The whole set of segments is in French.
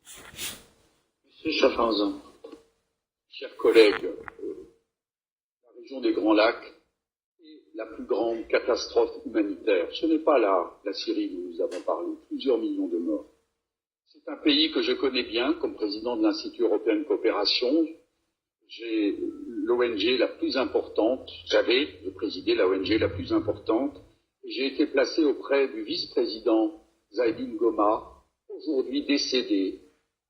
Monsieur Schaffhauser. Chers collègues, la région des Grands Lacs est la plus grande catastrophe humanitaire. Ce n'est pas la Syrie dont nous avons parlé, plusieurs millions de morts. C'est un pays que je connais bien comme président de l'Institut européen de coopération. J'ai l'ONG la plus importante, je présidais la ONG la plus importante, et j'ai été placé auprès du vice-président Zaidine Goma, aujourd'hui décédé,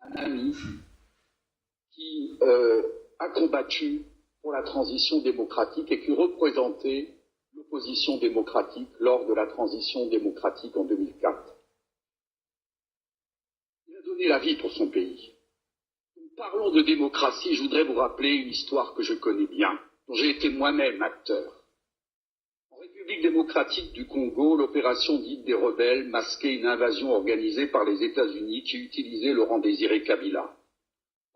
un ami qui a combattu pour la transition démocratique et qui représentait l'opposition démocratique lors de la transition démocratique en 2004. Il a donné la vie pour son pays. Parlons de démocratie, je voudrais vous rappeler une histoire que je connais bien, dont j'ai été moi-même acteur. En République démocratique du Congo, l'opération dite des rebelles masquait une invasion organisée par les États-Unis qui utilisait Laurent-Désiré Kabila.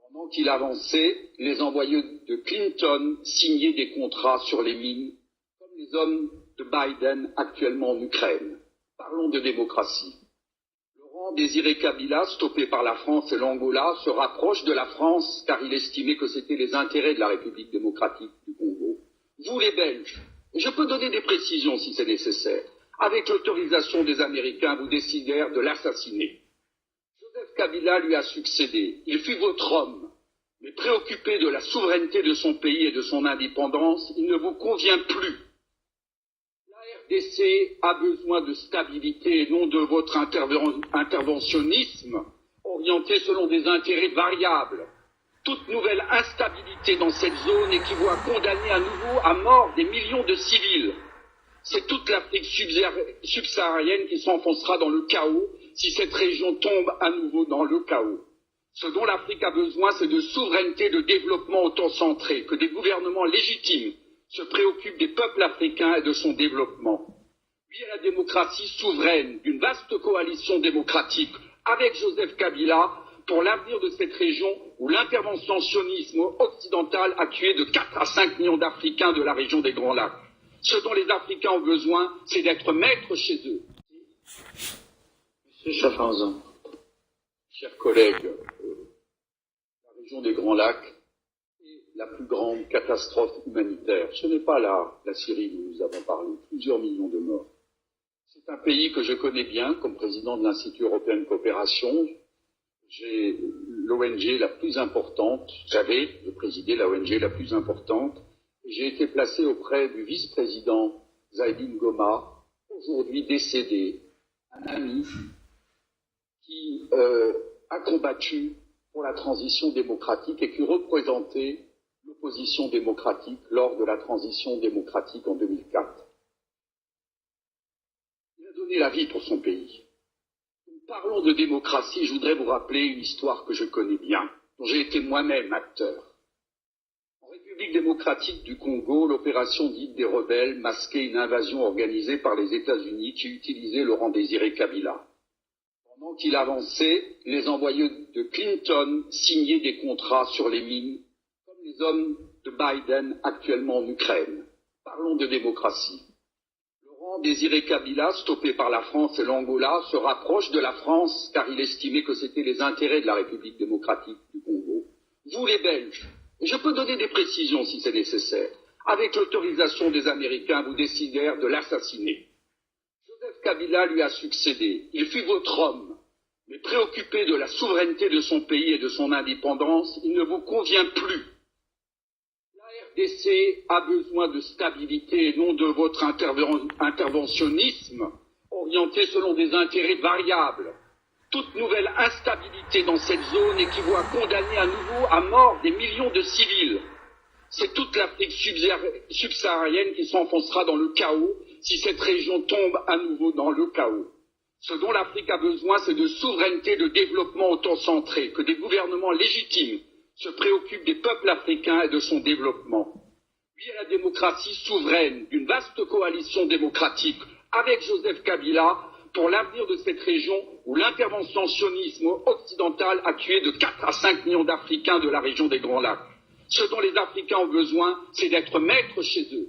Pendant qu'il avançait, les envoyés de Clinton signaient des contrats sur les mines, comme les hommes de Biden actuellement en Ukraine. Parlons de démocratie. Laurent-Désiré Kabila, stoppé par la France et l'Angola, se rapproche de la France car il estimait que c'était les intérêts de la République démocratique du Congo. Vous les Belges, et je peux donner des précisions si c'est nécessaire, avec l'autorisation des Américains, vous décidèrent de l'assassiner. Joseph Kabila lui a succédé. Il fut votre homme, mais préoccupé de la souveraineté de son pays et de son indépendance, il ne vous convient plus. La RDC a besoin de stabilité et non de votre interventionnisme orienté selon des intérêts variables. Toute nouvelle instabilité dans cette zone équivaut à condamner à nouveau à mort des millions de civils. C'est toute l'Afrique subsaharienne qui s'enfoncera dans le chaos si cette région tombe à nouveau dans le chaos. Ce dont l'Afrique a besoin, c'est de souveraineté, de développement autocentré, que des gouvernements légitimes se préoccupent des peuples africains et de son développement. Oui à la démocratie souveraine, d'une vaste coalition démocratique avec Joseph Kabila pour l'avenir de cette région où l'interventionnisme occidental a tué de 4 à 5 millions d'Africains de la région des Grands Lacs. Ce dont les Africains ont besoin, c'est d'être maîtres chez eux. Monsieur Schaffhauser. Chers collègues, la région des Grands Lacs est la plus grande catastrophe humanitaire. Ce n'est pas la Syrie dont nous avons parlé, plusieurs millions de morts. C'est un pays que je connais bien comme président de l'Institut européen de coopération. J'ai l'ONG la plus importante, je présidais la ONG la plus importante, et j'ai été placé auprès du vice-président Zaidine Goma, aujourd'hui décédé, un ami qui a combattu pour la transition démocratique et qui représentait l'opposition démocratique lors de la transition démocratique en 2004. Il a donné la vie pour son pays. Parlons de démocratie, je voudrais vous rappeler une histoire que je connais bien, dont j'ai été moi-même acteur. En République démocratique du Congo, l'opération dite des rebelles masquait une invasion organisée par les États-Unis qui utilisait Laurent-Désiré Kabila. Pendant qu'il avançait, les envoyés de Clinton signaient des contrats sur les mines, comme les hommes de Biden actuellement en Ukraine. Parlons de démocratie. Laurent-Désiré Kabila, stoppé par la France et l'Angola, se rapproche de la France car il estimait que c'était les intérêts de la République démocratique du Congo. Vous les Belges, et je peux donner des précisions si c'est nécessaire, avec l'autorisation des Américains, vous décidèrent de l'assassiner. Joseph Kabila lui a succédé. Il fut votre homme, mais préoccupé de la souveraineté de son pays et de son indépendance, il ne vous convient plus. La RDC a besoin de stabilité et non de votre interventionnisme orienté selon des intérêts variables. Toute nouvelle instabilité dans cette zone équivaut à condamner à nouveau à mort des millions de civils. C'est toute l'Afrique subsaharienne qui s'enfoncera dans le chaos si cette région tombe à nouveau dans le chaos. Ce dont l'Afrique a besoin, c'est de souveraineté, de développement autocentré, que des gouvernements légitimes se préoccupent des peuples africains et de son développement. Oui à la démocratie souveraine, d'une vaste coalition démocratique avec Joseph Kabila pour l'avenir de cette région où l'interventionnisme occidental a tué de 4 à 5 millions d'Africains de la région des Grands Lacs. Ce dont les Africains ont besoin, c'est d'être maîtres chez eux.